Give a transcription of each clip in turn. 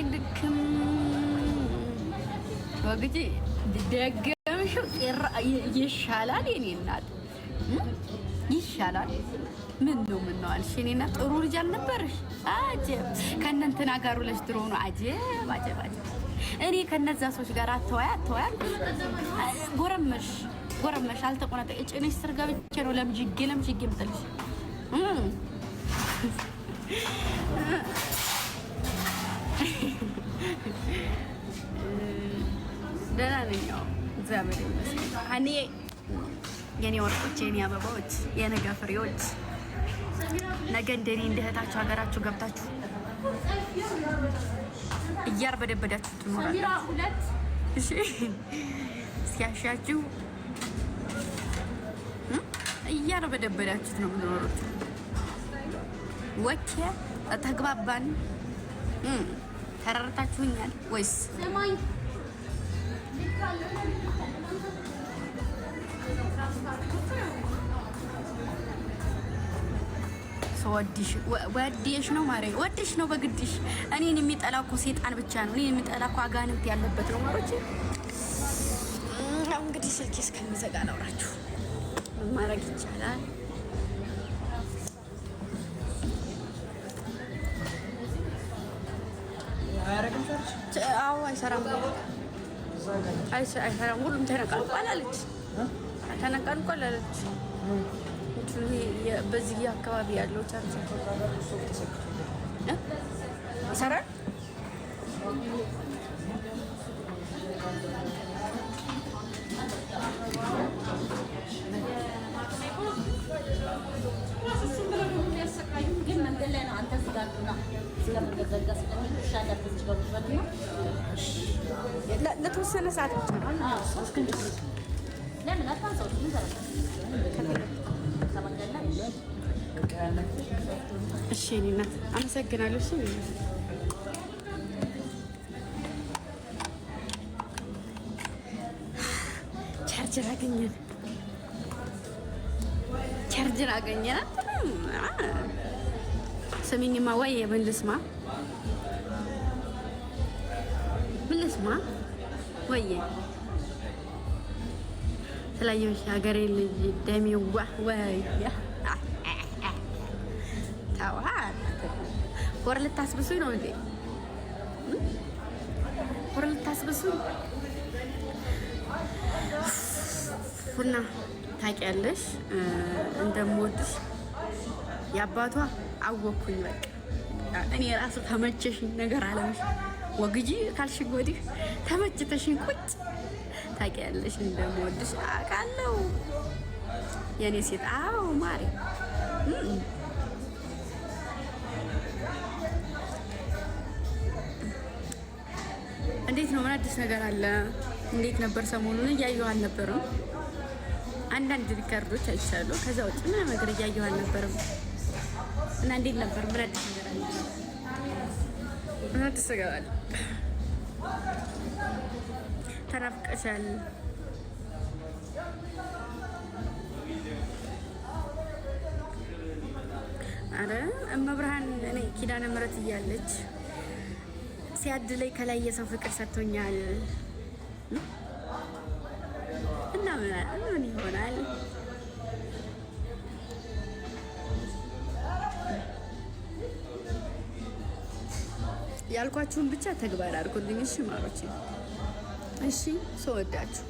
አይልክም ወግጂ ደገምሽው ይሻላል የኔ እናት ይሻላል ምን ነው አልሽ እኔና ጥሩ ልጅ አልነበርሽ አጀብ ከእነንትና ጋር ውለሽ ድሮ ነው አጀብ እኔ ከነዛ ሰዎች ጋር አተዋያ ጎረመሽ አልተቆነጠ እጭንሽ ስር ገብቼ ነው ለምጅጌ ምጥልሽ ደህና ነኝ እግዚአብሔር ይመስገን እኔ የኔ ወርቆች የኔ አበባዎች የነገ ፍሬዎች ነገ እንደኔ እንደህታችሁ ሀገራችሁ ገብታችሁ እያርበደበዳችሁ ትኖራላችሁ እሺ ሲያሻችሁ እያርበደበዳችሁ ነው የምትኖሩት ወኬ ተግባባን ተረርታችሁኛል ወይስ ወዲሽ ነው ማሬ ወዲሽ ነው በግድሽ እኔን የሚጠላው እኮ ሰይጣን ብቻ ነው እኔን የሚጠላው እኮ አጋንንት ያለበት ነው ማሮቼ እንግዲህ ስልኬ እስከሚዘጋ ላውራችሁ ማረግ ይቻላል አዎ አይሰራም ሁሉም ተነቃንቋል አለች በዚህ አካባቢ ያለው ቻርጅ ይሰራል ለተወሰነ ሰዓት ብቻ እሺ እኔ እናት አመሰግናለሁ እሺ ቻርጀር አገኘን ስሚኝማ ወይ ምን ልስማ ወይ ስላየሁሽ ሀገሬ ልጅ ደሜዋ ወይ ታዋት ወር ልታስብሱኝ ነው እንዴ ወር ልታስብሱኝ ፉና ታውቂያለሽ እንደምወድሽ ያባቷ አወኩኝ በቃ እኔ ራሱ ተመቸሽኝ ነገር አለምሽ ወግጂ ካልሽኝ ወዲህ ተመችተሽኝ ቁጭ ታውቂያለሽ እንደምወድሽ አውቃለሁ የኔ ሴት አዎ ማሪ እንዴት ነው ምን አዲስ ነገር አለ እንዴት ነበር ሰሞኑን እያየሁ አልነበረም አንዳንድ ሪካርዶች አይቻለሁ ከዛ ውጭ ምንም ነገር እያየሁ አልነበረም እና እንዴት ነበር ምን አዲስ ነገር አለ ምን አዲስ ነገር አለ ተናፍቀሻል አረ እመብርሃን እኔ ኪዳነ ምሕረት እያለች ሲያድለኝ ከላይ የሰው ፍቅር ሰጥቶኛል እና ምን ይሆናል ያልኳችሁን ብቻ ተግባር አድርጉልኝ እሺ ማሮቼ እሺ ሰወዳችሁ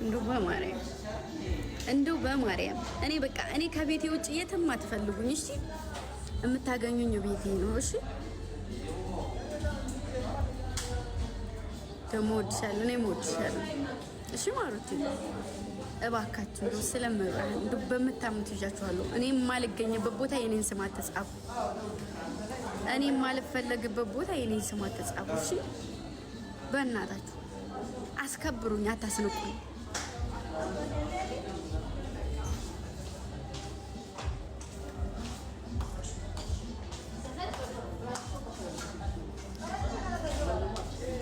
እንደው በማርያም እኔ በቃ እኔ ከቤቴ ውጭ የትም አትፈልጉኝ እሺ የምታገኙኝ ቤቴ ነው እሺ ደሞ ወድሻለሁ እኔ ወድሻለሁ እሺ ማሮቼ እባካችሁ ነው ስለምብራን እንደው በመታሙት ይዣችኋለሁ እኔ ማልገኝበት ቦታ የኔን ስም አትጻፉ እኔ ማልፈለግበት ቦታ የኔን ስም አትጻፉ እሺ በእናታችሁ አስከብሩኝ አታስንቁኝ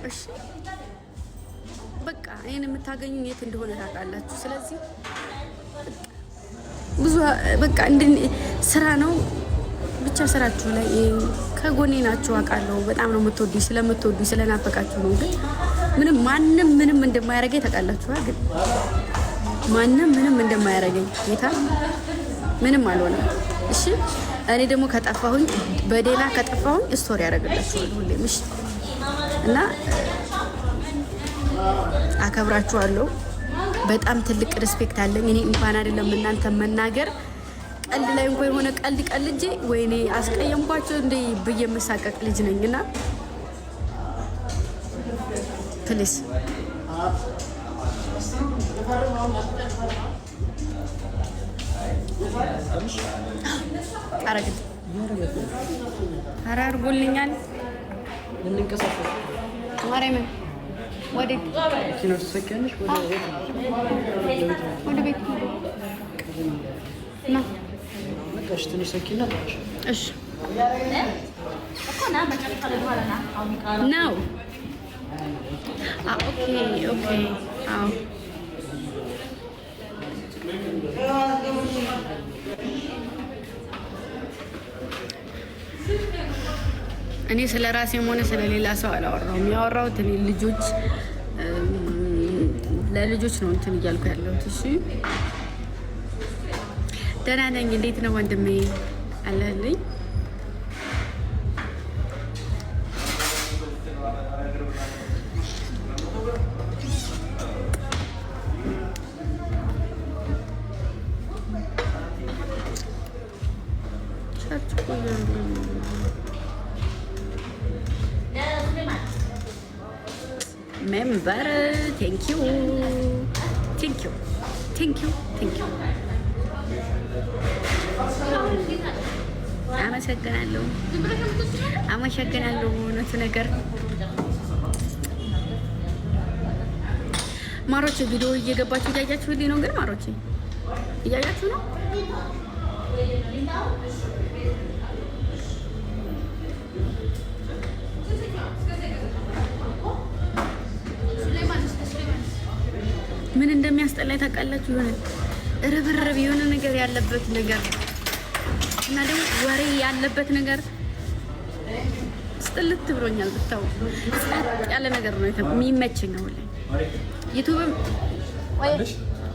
እሺ በቃ እኔን የምታገኙኝ የት እንደሆነ ታውቃላችሁ ስለዚህ ብዙ በቃ ስራ ነው ብቻ ስራችሁ ላይ ከጎኔ ናችሁ አውቃለሁ። በጣም ነው የምትወዱኝ። ስለምትወዱኝ ስለናፈቃችሁ ነው። ግን ምንም ማንም ምንም እንደማያደርገኝ ታውቃላችሁ። ግን ማንም ምንም እንደማያደርገኝ ጌታ ምንም አልሆነም። እሺ እኔ ደግሞ ከጠፋሁኝ በሌላ ከጠፋሁኝ ስቶሪ ያደርግላችኋለሁ ሁሌም። እሺ እና አከብራችኋለሁ። በጣም ትልቅ ሪስፔክት አለኝ። እኔ እንኳን አይደለም እናንተ መናገር ቀልድ ላይ እንኳን የሆነ ቀልድ ቀልጄ ወይኔ አስቀየምኳቸው እንደ ብዬ የምሳቀቅ ልጅ ነኝና ፕሊስ አረግድ አራርጎልኛል። ማርያምን ወደ ቤት ነው። እሺ ነው። ኦኬ ኦኬ። አዎ እኔ ስለ ራሴም ሆነ ስለ ሌላ ሰው አላወራሁም። ያወራሁት እኔ ልጆች ለልጆች ነው እንትን እያልኩ ያለሁት። እሺ ደህና ነኝ። እንዴት ነው ወንድሜ? አለልኝ። ሜምበር ቴንኪዩ ቴንኪዩ ቴንኪዩ ቴንኪዩ አመሰግናለሁ አመሰግናለሁ። እውነቱ ነገር ማሮቼ ቪዲዮ እየገባችሁ እያያችሁልኝ ነው። ግን ማሮቼ እያያችሁ ነው። ምን እንደሚያስጠላኝ ታውቃላችሁ? የሆነ ርብርብ የሆነ ነገር ያለበት ነገር እና ደግሞ ወሬ ያለበት ነገር ስጥልት ብሎኛል። ብታው ጸጥ ያለ ነገር ነው የሚመቸኝ ነው። ዩቲዩብም ወይ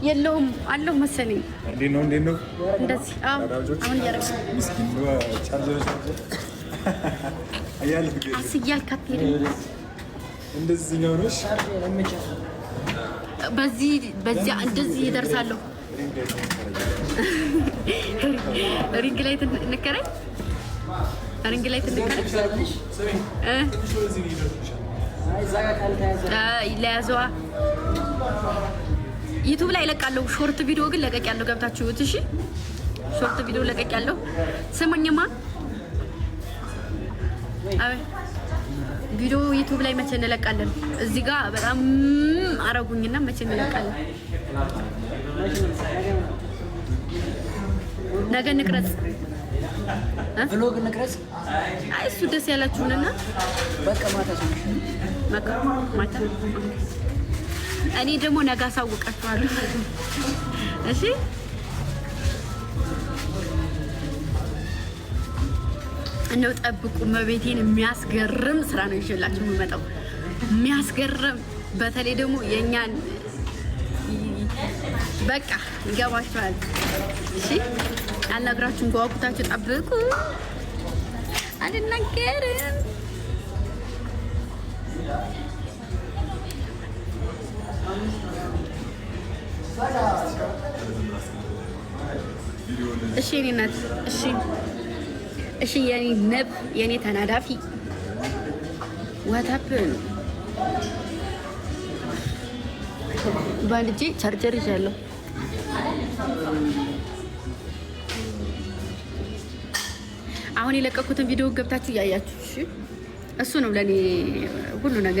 የለውም አለው መሰለኝ። እንዴት ነው እንደዚህ? አሁን ያረጋግጥ አስያል ካቴሪ እንደዚህ ነው ነው በዚያ እንደዚህ ይደርሳለሁ። ሪንግ ላይ ትንከረኝ ሪንግ ላይ ትንከረኝ ለያዘዋ ዩቲዩብ ላይ ለቃለሁ። ሾርት ቪዲዮ ግን ለቀቅ ያለው ገብታችሁ እሺ። ሾርት ቪዲዮ ለቀቅ ያለው ስሙኝማ። አይ ቪዲዮ ዩቲዩብ ላይ መቼ እንለቃለን? እዚህ ጋር በጣም አረጉኝና መቼ እንለቃለን? ነገ እንቅረጽ፣ ቭሎግ እንቅረጽ። አይ እሱ ደስ ያላችሁንና በቃ ማታ እኔ ደግሞ ነገ አሳውቃችኋለሁ። እሺ እንደው ጠብቁ። መቤቴን የሚያስገርም ስራ ነው ይዤላችሁ የምመጣው። የሚያስገርም በተለይ ደግሞ የኛን በቃ ይገባችኋል። እሺ አልነግራችሁም። ጓጉታችሁ ጠብቁ። አልናገርም። እሺ የኔ እናት እሺ እሺ የኔ ነብ የኔ ተናዳፊ ዋታፕን ባንጂ ቻርጀር ይዣለሁ። አሁን የለቀኩትን ቪዲዮ ገብታችሁ ያያችሁ እሺ። እሱ ነው ለኔ ሁሉ ነገር።